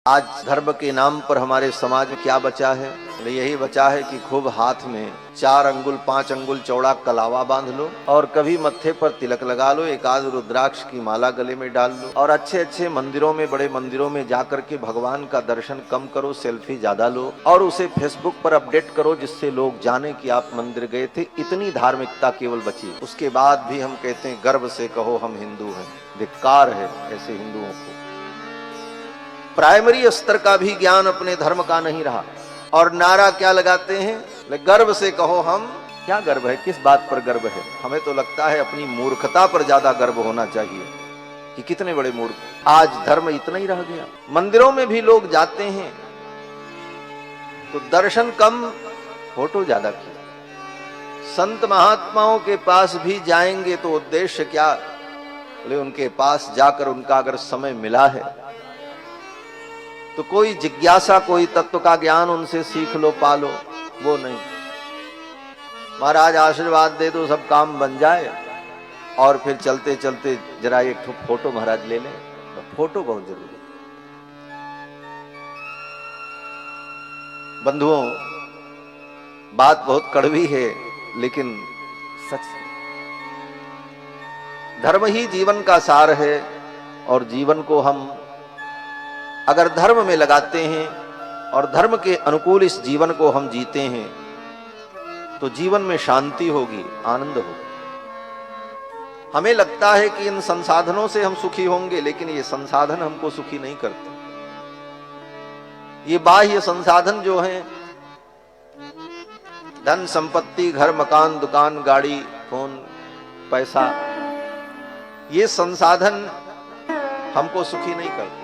आज धर्म के नाम पर हमारे समाज में क्या बचा है? यही बचा है कि खूब हाथ में 4 अंगुल 5 अंगुल चौड़ा कलावा बांध लो और कभी मत्थे पर तिलक लगा लो, एक आध रुद्राक्ष की माला गले में डाल लो और अच्छे अच्छे मंदिरों में, बड़े मंदिरों में जाकर के भगवान का दर्शन कम करो, सेल्फी ज्यादा लो और उसे फेसबुक पर अपडेट करो जिससे लोग जाने कि आप मंदिर गए थे। इतनी धार्मिकता केवल बची। उसके बाद भी हम कहते हैं गर्व से कहो हम हिंदू हैं। धिक्कार है ऐसे हिंदुओं को। प्राइमरी स्तर का भी ज्ञान अपने धर्म का नहीं रहा और नारा क्या लगाते हैं? गर्व से कहो हम। क्या गर्व है? किस बात पर गर्व है? हमें तो लगता है अपनी मूर्खता पर ज्यादा गर्व होना चाहिए कि कितने बड़े मूर्ख। आज धर्म इतना ही रह गया। मंदिरों में भी लोग जाते हैं तो दर्शन कम, फोटो ज्यादा की। संत महात्माओं के पास भी जाएंगे तो उद्देश्य क्या? बोले उनके पास जाकर उनका अगर समय मिला है तो कोई जिज्ञासा, कोई तत्व का ज्ञान उनसे सीख लो, पालो, वो नहीं। महाराज आशीर्वाद दे दो सब काम बन जाए और फिर चलते चलते जरा एक फोटो महाराज ले लें। फोटो बहुत जरूरी। बंधुओं, बात बहुत कड़वी है लेकिन सच है। धर्म ही जीवन का सार है और जीवन को हम अगर धर्म में लगाते हैं और धर्म के अनुकूल इस जीवन को हम जीते हैं तो जीवन में शांति होगी, आनंद होगा। हमें लगता है कि इन संसाधनों से हम सुखी होंगे, लेकिन ये संसाधन हमको सुखी नहीं करते। ये बाह्य संसाधन जो हैं, धन संपत्ति, घर मकान, दुकान, गाड़ी, फोन, पैसा, ये संसाधन हमको सुखी नहीं करते।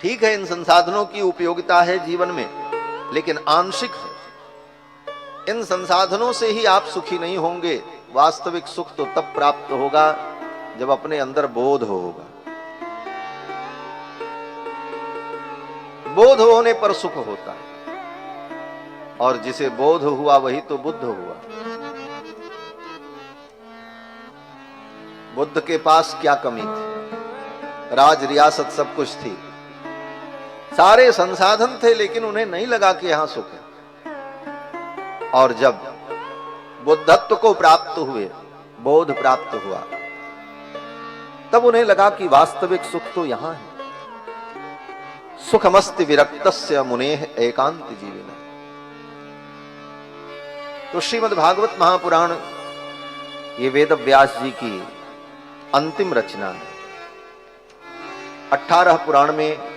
ठीक है, इन संसाधनों की उपयोगिता है जीवन में, लेकिन आंशिक है। इन संसाधनों से ही आप सुखी नहीं होंगे। वास्तविक सुख तो तब प्राप्त होगा जब अपने अंदर बोध होगा। बोध होने पर सुख होता है और जिसे बोध हुआ वही तो बुद्ध हुआ। बुद्ध के पास क्या कमी थी? राज रियासत सब कुछ थी, सारे संसाधन थे, लेकिन उन्हें नहीं लगा कि यहां सुख है। और जब बुद्धत्व को प्राप्त हुए, बोध प्राप्त हुआ, तब उन्हें लगा कि वास्तविक सुख तो यहां है। सुखमस्ति विरक्तस्य मुनेः एकांत जीविना। तो श्रीमद् भागवत महापुराण ये वेद व्यास जी की अंतिम रचना है। 18 पुराण में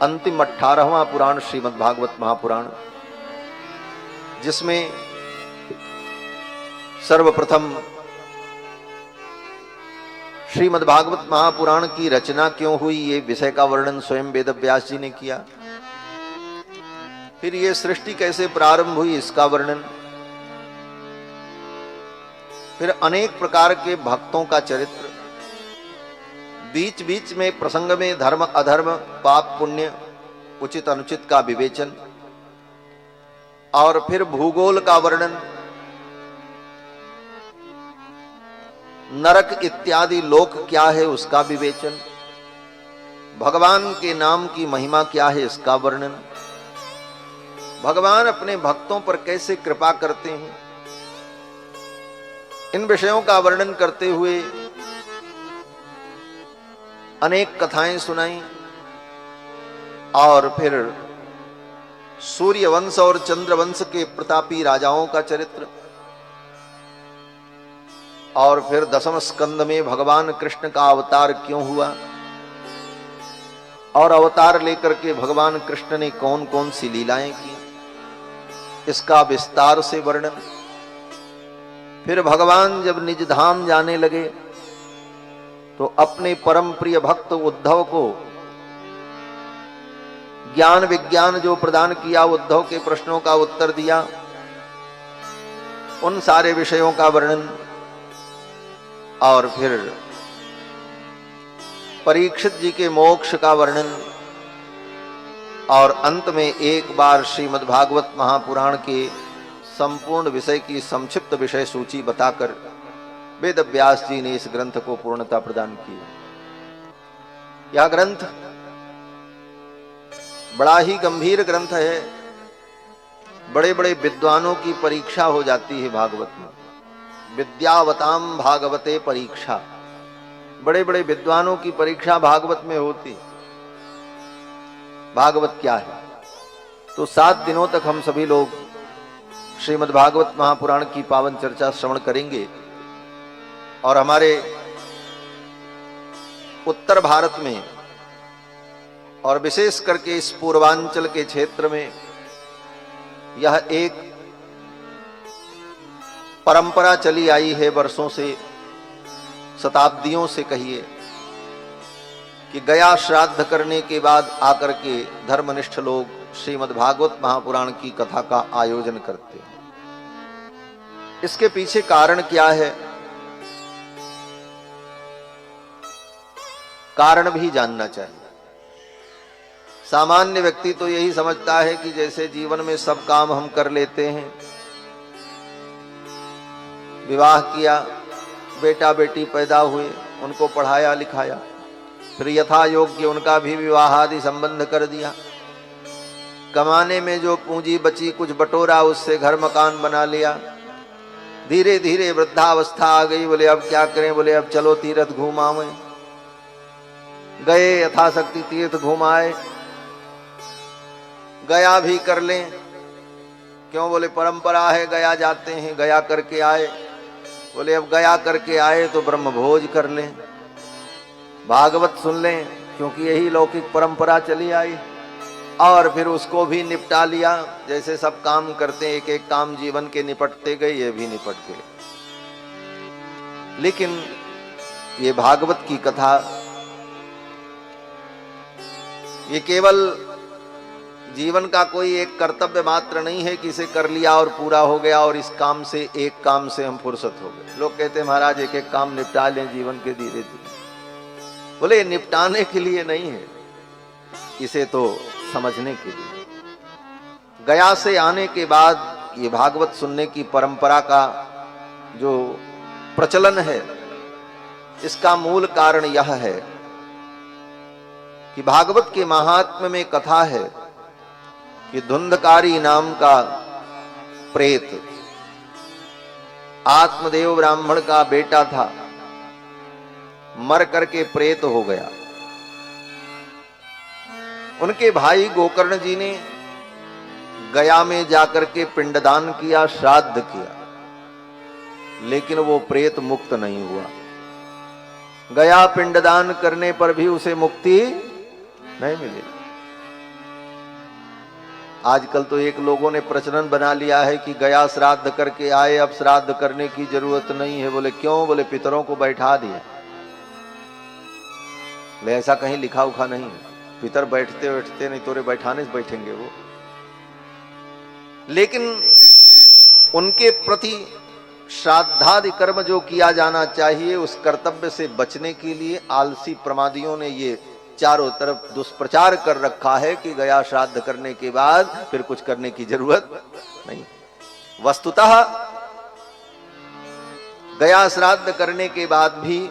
अंतिम 18वां पुराण श्रीमद् भागवत महापुराण, जिसमें सर्वप्रथम श्रीमद् भागवत महापुराण की रचना क्यों हुई, ये विषय का वर्णन स्वयं वेद व्यास जी ने किया। फिर ये सृष्टि कैसे प्रारंभ हुई, इसका वर्णन। फिर अनेक प्रकार के भक्तों का चरित्र, बीच बीच में प्रसंग में धर्म अधर्म, पाप पुण्य, उचित अनुचित का विवेचन, और फिर भूगोल का वर्णन, नरक इत्यादि लोक क्या है उसका विवेचन, भगवान के नाम की महिमा क्या है इसका वर्णन, भगवान अपने भक्तों पर कैसे कृपा करते हैं, इन विषयों का वर्णन करते हुए अनेक कथाएं सुनाई। और फिर सूर्य वंश और चंद्र वंश के प्रतापी राजाओं का चरित्र, और फिर 10वें स्कंद में भगवान कृष्ण का अवतार क्यों हुआ और अवतार लेकर के भगवान कृष्ण ने कौन कौन सी लीलाएं की, इसका विस्तार से वर्णन। फिर भगवान जब निज धाम जाने लगे तो अपने परम प्रिय भक्त उद्धव को ज्ञान विज्ञान जो प्रदान किया, उद्धव के प्रश्नों का उत्तर दिया, उन सारे विषयों का वर्णन। और फिर परीक्षित जी के मोक्ष का वर्णन। और अंत में एक बार श्रीमद् भागवत महापुराण के संपूर्ण विषय की संक्षिप्त विषय सूची बताकर वेद व्यास जी ने इस ग्रंथ को पूर्णता प्रदान की। यह ग्रंथ बड़ा ही गंभीर ग्रंथ है। बड़े बड़े विद्वानों की परीक्षा हो जाती है भागवत में। विद्यावताम भागवते परीक्षा, बड़े बड़े विद्वानों की परीक्षा भागवत में होती। भागवत क्या है? तो 7 दिनों तक हम सभी लोग श्रीमद् भागवत महापुराण की पावन चर्चा श्रवण करेंगे। और हमारे उत्तर भारत में और विशेष करके इस पूर्वांचल के क्षेत्र में यह एक परंपरा चली आई है वर्षों से, शताब्दियों से कहिए, कि गया श्राद्ध करने के बाद आकर के धर्मनिष्ठ लोग श्रीमद् भागवत महापुराण की कथा का आयोजन करते हैं। इसके पीछे कारण क्या है? कारण भी जानना चाहिए। सामान्य व्यक्ति तो यही समझता है कि जैसे जीवन में सब काम हम कर लेते हैं, विवाह किया, बेटा बेटी पैदा हुए, उनको पढ़ाया लिखाया, फिर यथा योग्य उनका भी विवाह आदि संबंध कर दिया, कमाने में जो पूंजी बची कुछ बटोरा, उससे घर मकान बना लिया, धीरे धीरे वृद्धावस्था आ गई, बोले अब क्या करें, बोले अब चलो तीर्थ घूम आवें। गए, यथाशक्ति तीर्थ घुमाए, गया भी कर लें, क्यों, बोले परंपरा है गया जाते हैं, गया करके आए, बोले अब गया करके आए तो ब्रह्म भोज कर लें, भागवत सुन लें, क्योंकि यही लौकिक परंपरा चली आई। और फिर उसको भी निपटा लिया, जैसे सब काम करते, एक एक काम जीवन के निपटते गए, ये भी निपट गए। लेकिन ये भागवत की कथा ये केवल जीवन का कोई एक कर्तव्य मात्र नहीं है कि इसे कर लिया और पूरा हो गया और इस काम से, एक काम से हम फुर्सत हो गए। लोग कहते हैं महाराज एक एक काम निपटा लें जीवन के धीरे धीरे। बोले निपटाने के लिए नहीं है, इसे तो समझने के लिए। गया से आने के बाद ये भागवत सुनने की परंपरा का जो प्रचलन है, इसका मूल कारण यह है कि भागवत के महात्म्य में कथा है कि धुंधकारी नाम का प्रेत आत्मदेव ब्राह्मण का बेटा था, मर करके प्रेत हो गया। उनके भाई गोकर्ण जी ने गया में जाकर के पिंडदान किया, श्राद्ध किया, लेकिन वो प्रेत मुक्त नहीं हुआ। गया पिंडदान करने पर भी उसे मुक्ति नहीं मिली। आजकल तो एक लोगों ने प्रचलन बना लिया है कि गया श्राद्ध करके आए, अब श्राद्ध करने की जरूरत नहीं है। बोले क्यों? बोले पितरों को बैठा दिया। बोले ऐसा कहीं लिखा उखा नहीं है, पितर बैठते बैठते नहीं, तोरे बैठाने से बैठेंगे वो। लेकिन उनके प्रति श्राद्धादि कर्म जो किया जाना चाहिए, उस कर्तव्य से बचने के लिए आलसी प्रमादियों ने ये चारों तरफ दुष्प्रचार कर रखा है कि गया श्राद्ध करने के बाद फिर कुछ करने की जरूरत नहीं। वस्तुतः गया श्राद्ध करने के बाद भी,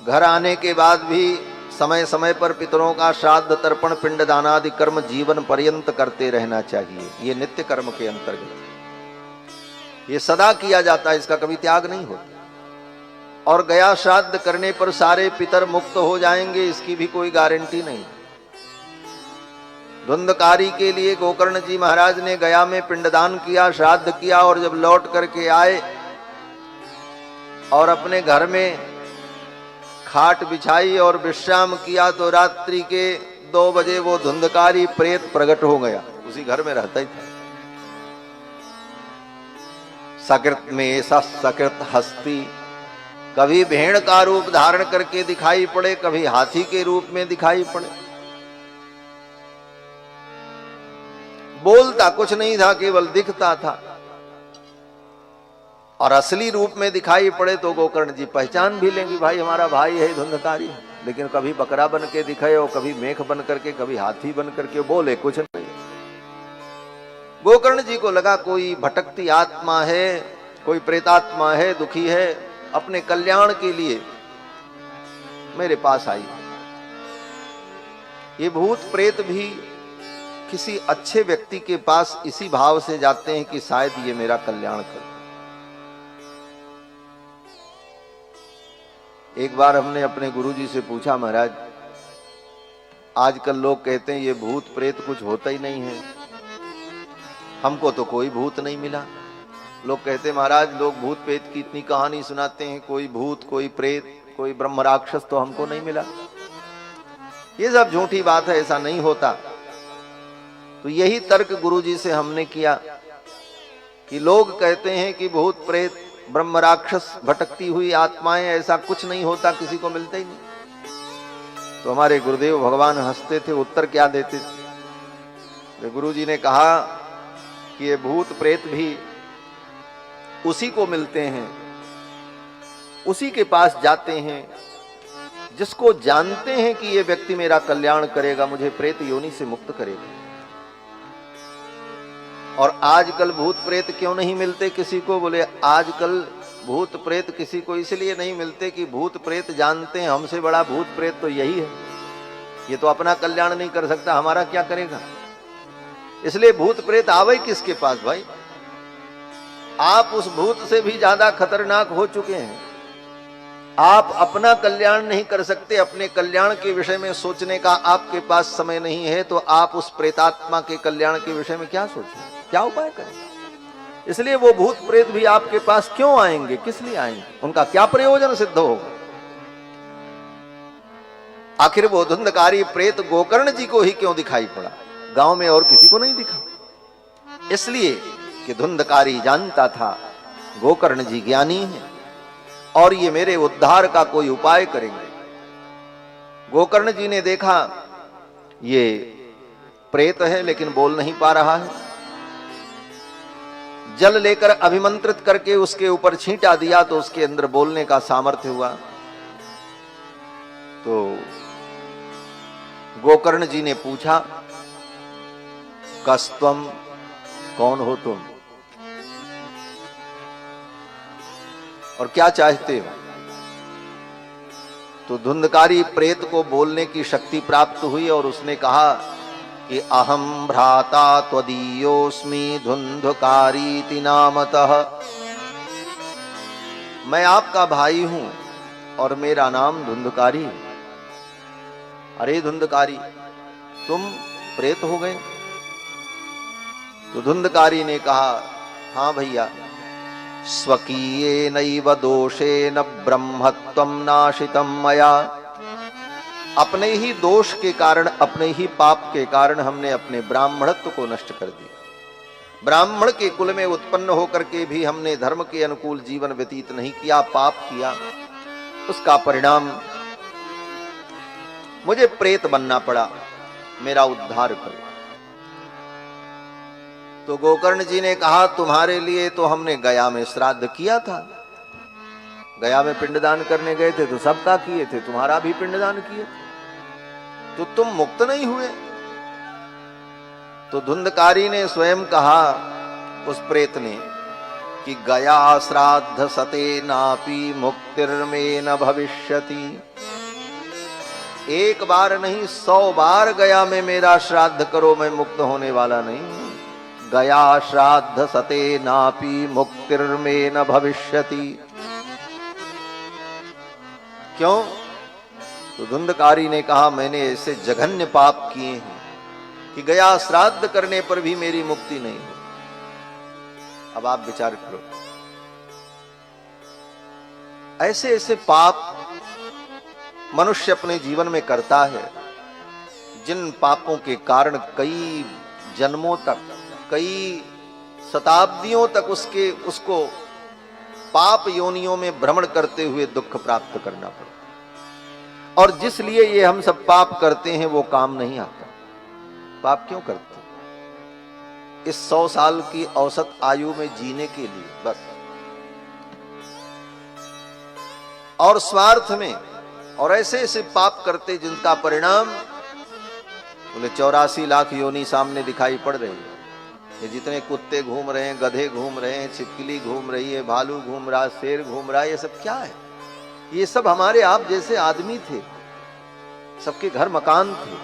घर आने के बाद भी समय समय पर पितरों का श्राद्ध तर्पण पिंडदान आदि कर्म जीवन पर्यंत करते रहना चाहिए। ये नित्य कर्म के अंतर्गत ये सदा किया जाता है, इसका कभी त्याग नहीं होता। और गया श्राद्ध करने पर सारे पितर मुक्त हो जाएंगे, इसकी भी कोई गारंटी नहीं। धुंधकारी के लिए गोकर्ण जी महाराज ने गया में पिंडदान किया, श्राद्ध किया, और जब लौट करके आए और अपने घर में खाट बिछाई और विश्राम किया, तो रात्रि के 2 बजे वो धुंधकारी प्रेत प्रकट हो गया। उसी घर में रहता ही था। सकृत में ऐसा सकृत हस्ती, कभी भेड़ का रूप धारण करके दिखाई पड़े, कभी हाथी के रूप में दिखाई पड़े। बोलता कुछ नहीं था, केवल दिखता था। और असली रूप में दिखाई पड़े तो गोकर्ण जी पहचान भी लेंगे, भाई हमारा भाई है धुंधकारी। लेकिन कभी बकरा बन के दिखाए और कभी मेख बन करके, कभी हाथी बन करके, बोले कुछ नहीं। गोकर्ण जी को लगा कोई भटकती आत्मा है, कोई प्रेतात्मा है, दुखी है, अपने कल्याण के लिए मेरे पास आई। ये भूत प्रेत भी किसी अच्छे व्यक्ति के पास इसी भाव से जाते हैं कि शायद ये मेरा कल्याण कर। एक बार हमने अपने गुरुजी से पूछा, महाराज आजकल लोग कहते हैं ये भूत प्रेत कुछ होता ही नहीं है, हमको तो कोई भूत नहीं मिला। लोग कहते महाराज लोग भूत प्रेत की इतनी कहानी सुनाते हैं, कोई भूत कोई प्रेत कोई ब्रह्म राक्षस तो हमको नहीं मिला। ये सब झूठी बात है, ऐसा नहीं होता। तो यही तर्क गुरुजी से हमने किया कि लोग कहते हैं कि भूत प्रेत ब्रह्म राक्षस भटकती हुई आत्माएं, ऐसा कुछ नहीं होता, किसी को मिलता ही नहीं। तो हमारे गुरुदेव भगवान हंसते थे, उत्तर क्या देते थे। गुरुजी ने कहा कि ये भूत प्रेत भी उसी को मिलते हैं, उसी के पास जाते हैं जिसको जानते हैं कि ये व्यक्ति मेरा कल्याण करेगा, मुझे प्रेत योनि से मुक्त करेगा। और आजकल भूत प्रेत क्यों नहीं मिलते किसी को? बोले आजकल भूत प्रेत किसी को इसलिए नहीं मिलते कि भूत प्रेत जानते हैं हमसे बड़ा भूत प्रेत तो यही है, ये तो अपना कल्याण नहीं कर सकता, हमारा क्या करेगा। इसलिए भूत प्रेत आवे किसके पास भाई? आप उस भूत से भी ज्यादा खतरनाक हो चुके हैं। आप अपना कल्याण नहीं कर सकते, अपने कल्याण के विषय में सोचने का आपके पास समय नहीं है, तो आप उस प्रेतात्मा के कल्याण के विषय में क्या सोचें, क्या उपाय करें? इसलिए वो भूत प्रेत भी आपके पास क्यों आएंगे, किस लिए आएंगे, उनका क्या प्रयोजन सिद्ध होगा? आखिर वो धुंधकारी प्रेत गोकर्ण जी को ही क्यों दिखाई पड़ा, गांव में और किसी को नहीं दिखा? इसलिए कि धुंधकारी जानता था गोकर्ण जी ज्ञानी है और ये मेरे उद्धार का कोई उपाय करेंगे। गोकर्ण जी ने देखा ये प्रेत है लेकिन बोल नहीं पा रहा है, जल लेकर अभिमंत्रित करके उसके ऊपर छींटा दिया तो उसके अंदर बोलने का सामर्थ्य हुआ। तो गोकर्ण जी ने पूछा, कस्तम, कौन हो तुम और क्या चाहते हो? तो धुंधकारी प्रेत को बोलने की शक्ति प्राप्त हुई और उसने कहा कि अहम भ्राता त्वदीयोस्मि धुंधकारीति नामतः, मैं आपका भाई हूं और मेरा नाम धुंधकारी है। अरे धुंधकारी, तुम प्रेत हो गए? तो धुंधकारी ने कहा, हां भैया, स्वकीये नैव दोषेन ब्रह्मत्वं नाशितम मया, अपने ही दोष के कारण, अपने ही पाप के कारण हमने अपने ब्राह्मणत्व को नष्ट कर दिया। ब्राह्मण के कुल में उत्पन्न होकर के भी हमने धर्म के अनुकूल जीवन व्यतीत नहीं किया, पाप किया, उसका परिणाम मुझे प्रेत बनना पड़ा, मेरा उद्धार करो। तो गोकर्ण जी ने कहा, तुम्हारे लिए तो हमने गया में श्राद्ध किया था, गया में पिंडदान करने गए थे तो सबका किए थे, तुम्हारा भी पिंडदान किए, तो तुम मुक्त नहीं हुए। तो धुंधकारी ने स्वयं कहा उस प्रेत ने कि गया श्राद्ध सते नापि मुक्तिर्मे न भविष्यति। एक बार नहीं 100 बार गया में मेरा श्राद्ध करो, मैं मुक्त होने वाला नहीं। गया श्राद्ध सते नापि मुक्तिर्मे न भविष्यति। क्यों? तो धुंधकारी ने कहा, मैंने ऐसे जघन्य पाप किए हैं कि गया श्राद्ध करने पर भी मेरी मुक्ति नहीं हुई। अब आप विचार करो, ऐसे ऐसे पाप मनुष्य अपने जीवन में करता है, जिन पापों के कारण कई जन्मों तक, कई शताब्दियों तक उसको पाप योनियों में भ्रमण करते हुए दुख प्राप्त करना पड़ता। और जिस लिए ये हम सब पाप करते हैं वो काम नहीं आता। पाप क्यों करते? इस 100 साल की औसत आयु में जीने के लिए बस, और स्वार्थ में, और ऐसे ऐसे पाप करते जिनका परिणाम बोले 84 लाख योनि सामने दिखाई पड़ रही है। ये जितने कुत्ते घूम रहे हैं, गधे घूम रहे हैं, छिपकली घूम रही है, भालू घूम रहा है, शेर घूम रहा है, ये सब क्या है? ये सब हमारे आप जैसे आदमी थे, सबके घर मकान थे,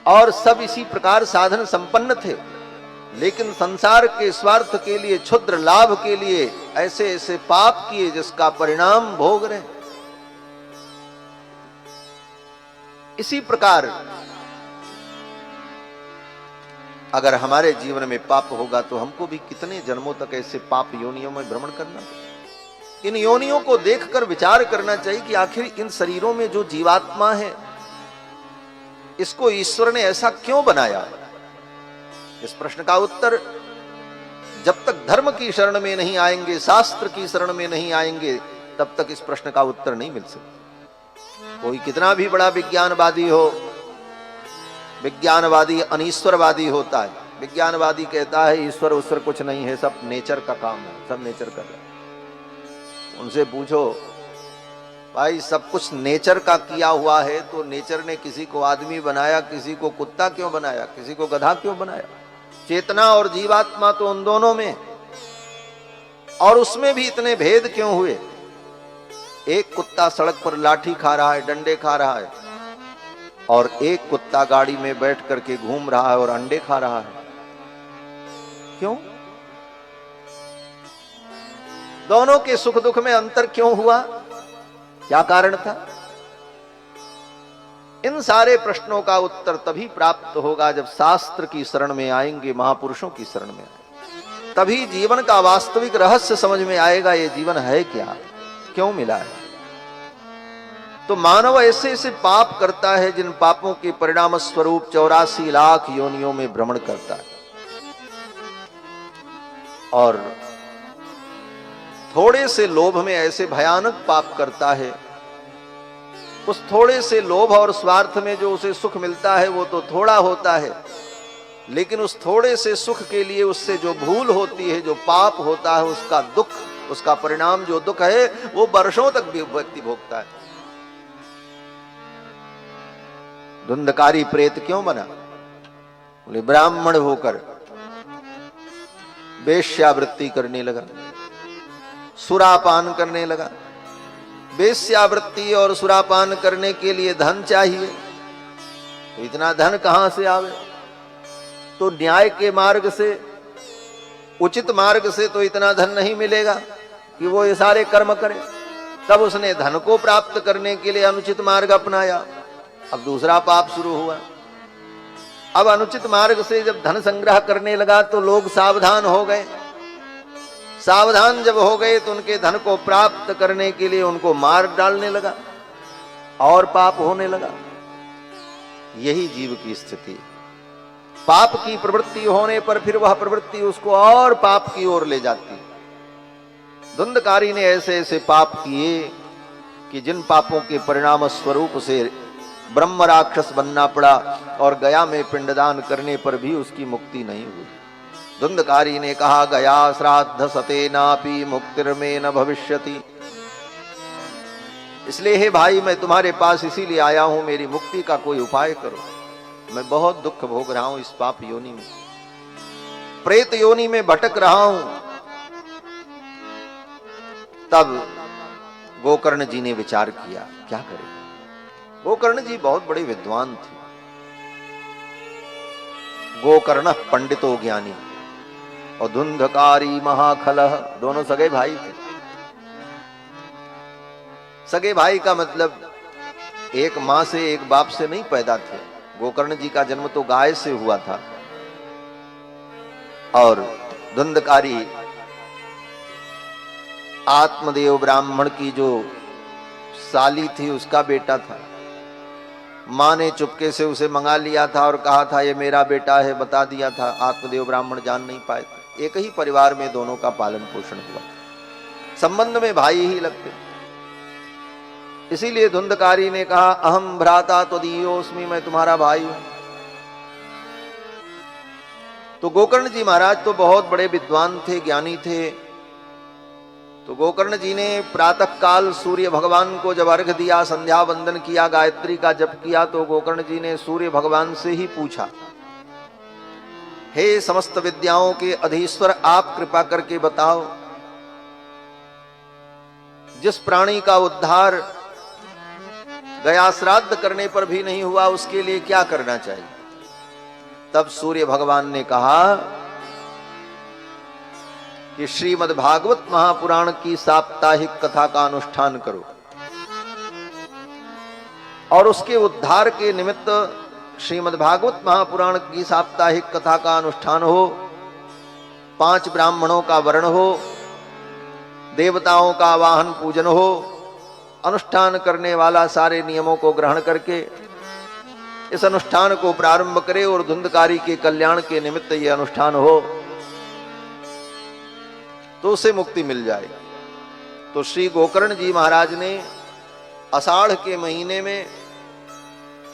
और सब इसी प्रकार साधन संपन्न थे, लेकिन संसार के स्वार्थ के लिए, क्षुद्र लाभ के लिए ऐसे ऐसे पाप किए जिसका परिणाम भोग रहे। इसी प्रकार अगर हमारे जीवन में पाप होगा तो हमको भी कितने जन्मों तक ऐसे पाप योनियों में भ्रमण करना। इन योनियों को देखकर विचार करना चाहिए कि आखिर इन शरीरों में जो जीवात्मा है, इसको ईश्वर ने ऐसा क्यों बनाया। इस प्रश्न का उत्तर जब तक धर्म की शरण में नहीं आएंगे, शास्त्र की शरण में नहीं आएंगे, तब तक इस प्रश्न का उत्तर नहीं मिल सकता। कोई कितना भी बड़ा विज्ञानवादी हो, विज्ञानवादी अनीश्वरवादी होता है। विज्ञानवादी कहता है ईश्वर ईश्वर कुछ नहीं है, सब नेचर का काम है, सब नेचर कर रहा है। उनसे पूछो भाई सब कुछ नेचर का किया हुआ है, तो नेचर ने किसी को आदमी बनाया, किसी को कुत्ता क्यों बनाया, किसी को गधा क्यों बनाया। चेतना और जीवात्मा तो उन दोनों में, और उसमें भी इतने भेद क्यों हुए। एक कुत्ता सड़क पर लाठी खा रहा है, डंडे खा रहा है, और एक कुत्ता गाड़ी में बैठ करके घूम रहा है और अंडे खा रहा है। क्यों? दोनों के सुख दुख में अंतर क्यों हुआ, क्या कारण था। इन सारे प्रश्नों का उत्तर तभी प्राप्त होगा जब शास्त्र की शरण में आएंगे, महापुरुषों की शरण में आएंगे। तभी जीवन का वास्तविक रहस्य समझ में आएगा, ये जीवन है क्या, क्यों मिला है। तो मानव ऐसे ऐसे पाप करता है जिन पापों के परिणाम स्वरूप 84 लाख योनियों में भ्रमण करता है, और थोड़े से लोभ में ऐसे भयानक पाप करता है। उस थोड़े से लोभ और स्वार्थ में जो उसे सुख मिलता है वो तो थोड़ा होता है, लेकिन उस थोड़े से सुख के लिए उससे जो भूल होती है, जो पाप होता है, उसका दुख, उसका परिणाम जो दुख है वो वर्षों तक भी व्यक्ति भोगता है। धुंधकारी प्रेत क्यों बना? बोले ब्राह्मण होकर वेश्यावृत्ति करने लगा, सुरापान करने लगा। वेश्यावृत्ति और सुरापान करने के लिए धन चाहिए, तो इतना धन कहां से आवे। तो न्याय के मार्ग से, उचित मार्ग से तो इतना धन नहीं मिलेगा कि वो ये सारे कर्म करे। तब उसने धन को प्राप्त करने के लिए अनुचित मार्ग अपनाया। अब दूसरा पाप शुरू हुआ। अब अनुचित मार्ग से जब धन संग्रह करने लगा तो लोग सावधान हो गए। सावधान जब हो गए तो उनके धन को प्राप्त करने के लिए उनको मार डालने लगा और पाप होने लगा। यही जीव की स्थिति। पाप की प्रवृत्ति होने पर फिर वह प्रवृत्ति उसको और पाप की ओर ले जाती। धुंधकारी ने ऐसे ऐसे पाप किए कि जिन पापों के परिणाम स्वरूप से ब्रह्म राक्षस बनना पड़ा, और गया में पिंडदान करने पर भी उसकी मुक्ति नहीं हुई। धुंधकारी ने कहा गया श्राद्ध सतेनापि मुक्तिर्मे न भविष्यति। इसलिए हे भाई मैं तुम्हारे पास इसीलिए आया हूं, मेरी मुक्ति का कोई उपाय करो। मैं बहुत दुख भोग रहा हूं इस पाप योनि में, प्रेत योनि में भटक रहा हूं। तब गोकर्ण जी ने विचार किया क्या करें। गोकर्ण जी बहुत बड़े विद्वान थे। गोकर्ण पंडितो ज्ञानी और धुंधकारी महाखलह, दोनों सगे भाई थे। सगे भाई का मतलब एक मां से एक बाप से नहीं पैदा थे। गोकर्ण जी का जन्म तो गाय से हुआ था, और धुंधकारी आत्मदेव ब्राह्मण की जो साली थी उसका बेटा था। मां ने चुपके से उसे मंगा लिया था और कहा था ये मेरा बेटा है, बता दिया था। आत्मदेव ब्राह्मण जान नहीं पाए थे। एक ही परिवार में दोनों का पालन पोषण हुआ, संबंध में भाई ही लगते। इसीलिए धुंधकारी ने कहा अहम भ्राता त्वदीयोस्मि, मैं तुम्हारा भाई हूं। तो गोकर्ण जी महाराज तो बहुत बड़े विद्वान थे, ज्ञानी थे। तो गोकर्ण जी ने प्रातः काल सूर्य भगवान को जब अर्घ दिया, संध्या वंदन किया, गायत्री का जप किया, तो गोकर्ण जी ने सूर्य भगवान से ही पूछा हे समस्त विद्याओं के अधीश्वर, आप कृपा करके बताओ जिस प्राणी का उद्धार गया श्राद्ध करने पर भी नहीं हुआ उसके लिए क्या करना चाहिए। तब सूर्य भगवान ने कहा कि श्रीमद् भागवत महापुराण की साप्ताहिक कथा का अनुष्ठान करो और उसके उद्धार के निमित्त श्रीमद् भागवत महापुराण की साप्ताहिक कथा का अनुष्ठान हो, 5 ब्राह्मणों का वर्ण हो, देवताओं का वाहन पूजन हो, अनुष्ठान करने वाला सारे नियमों को ग्रहण करके इस अनुष्ठान को प्रारंभ करे और धुंधकारी के कल्याण के निमित्त ये अनुष्ठान हो तो उसे मुक्ति मिल जाए। तो श्री गोकर्ण जी महाराज ने आषाढ़ के महीने में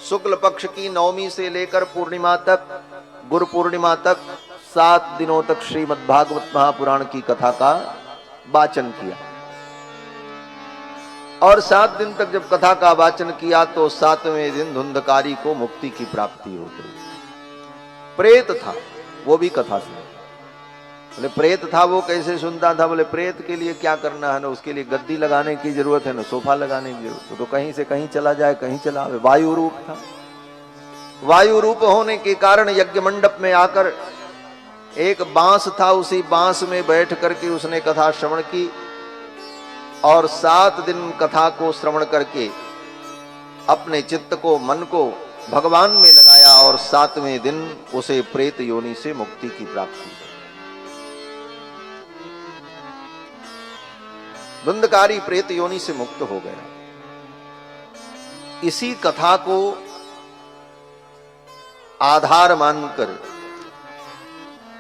शुक्ल पक्ष की नवमी से लेकर पूर्णिमा तक, गुरु पूर्णिमा तक 7 दिनों तक श्रीमद् भागवत महापुराण की कथा का वाचन किया और 7 दिन तक जब कथा का वाचन किया तो 7वें दिन धुंधकारी को मुक्ति की प्राप्ति हो गई। प्रेत था, वो भी कथा सुना। बोले प्रेत था, वो कैसे सुनता था? बोले प्रेत के लिए क्या करना है ना, उसके लिए गद्दी लगाने की जरूरत है ना सोफा लगाने की जरूरत है, तो कहीं से कहीं चला जाए, कहीं चला आवे। वायु रूप था, वायु रूप होने के कारण यज्ञ मंडप में आकर एक बांस था, उसी बांस में बैठ करके उसने कथा श्रवण की और 7 दिन कथा को श्रवण करके अपने चित्त को, मन को भगवान में लगाया और 7वें दिन उसे प्रेत योनि से मुक्ति की प्राप्ति। धुंधकारी प्रेत योनि से मुक्त हो गया। इसी कथा को आधार मानकर,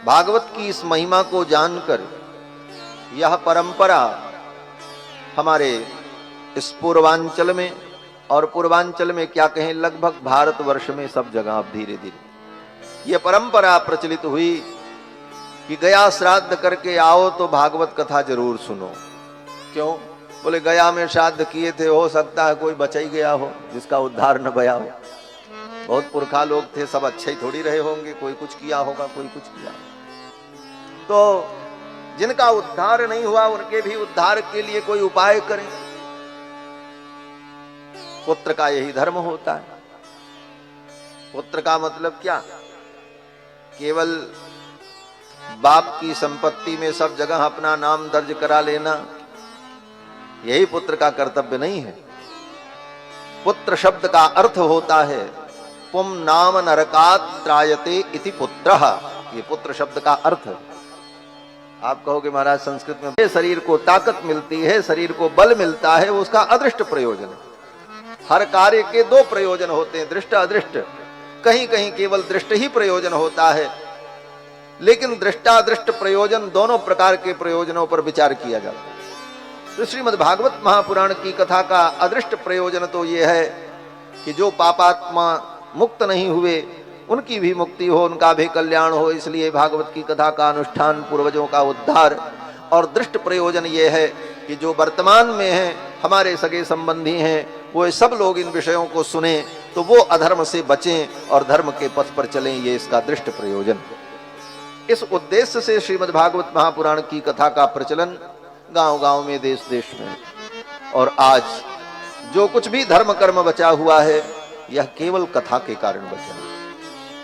भागवत की इस महिमा को जानकर यह परंपरा हमारे इस पूर्वांचल में, और पूर्वांचल में क्या कहें, लगभग भारतवर्ष में सब जगह अब धीरे धीरे यह परंपरा प्रचलित हुई कि गया श्राद्ध करके आओ तो भागवत कथा जरूर सुनो। क्यों? बोले गया में श्राद्ध किए थे, हो सकता है कोई बचा ही गया हो जिसका उद्धार न भया हो। बहुत पुरखा लोग थे, सब अच्छे ही थोड़ी रहे होंगे, कोई कुछ किया होगा, कोई कुछ किया। तो जिनका उद्धार नहीं हुआ उनके भी उद्धार के लिए कोई उपाय करें। पुत्र का यही धर्म होता है। पुत्र का मतलब क्या? केवल बाप की संपत्ति में सब जगह अपना नाम दर्ज करा लेना, यही पुत्र का कर्तव्य नहीं है। पुत्र शब्द का अर्थ होता है पुम नाम नरकात् त्रायते इति पुत्रः। ये पुत्र शब्द का अर्थ। आप कहोगे महाराज संस्कृत में शरीर को ताकत मिलती है, शरीर को बल मिलता है, वो उसका अदृष्ट प्रयोजन है। हर कार्य के 2 प्रयोजन होते हैं, दृष्ट अदृष्ट। कहीं कहीं केवल दृष्ट ही प्रयोजन होता है, लेकिन दृष्टादृष्ट प्रयोजन दोनों प्रकार के प्रयोजनों पर विचार किया जाता है। तो श्रीमद् भागवत महापुराण की कथा का अदृष्ट प्रयोजन तो यह है कि जो पापात्मा मुक्त नहीं हुए उनकी भी मुक्ति हो, उनका भी कल्याण हो, इसलिए भागवत की कथा का अनुष्ठान, पूर्वजों का उद्धार। और दृष्ट प्रयोजन ये है कि जो वर्तमान में हैं, हमारे सगे संबंधी हैं, वो सब लोग इन विषयों को सुने तो वो अधर्म से बचें और धर्म के पथ पर चलें, ये इसका दृष्ट प्रयोजन। इस उद्देश्य से श्रीमद् भागवत महापुराण की कथा का प्रचलन गांव-गांव में, देश देश में। और आज जो कुछ भी धर्म कर्म बचा हुआ है, यह केवल कथा के कारण बचा है।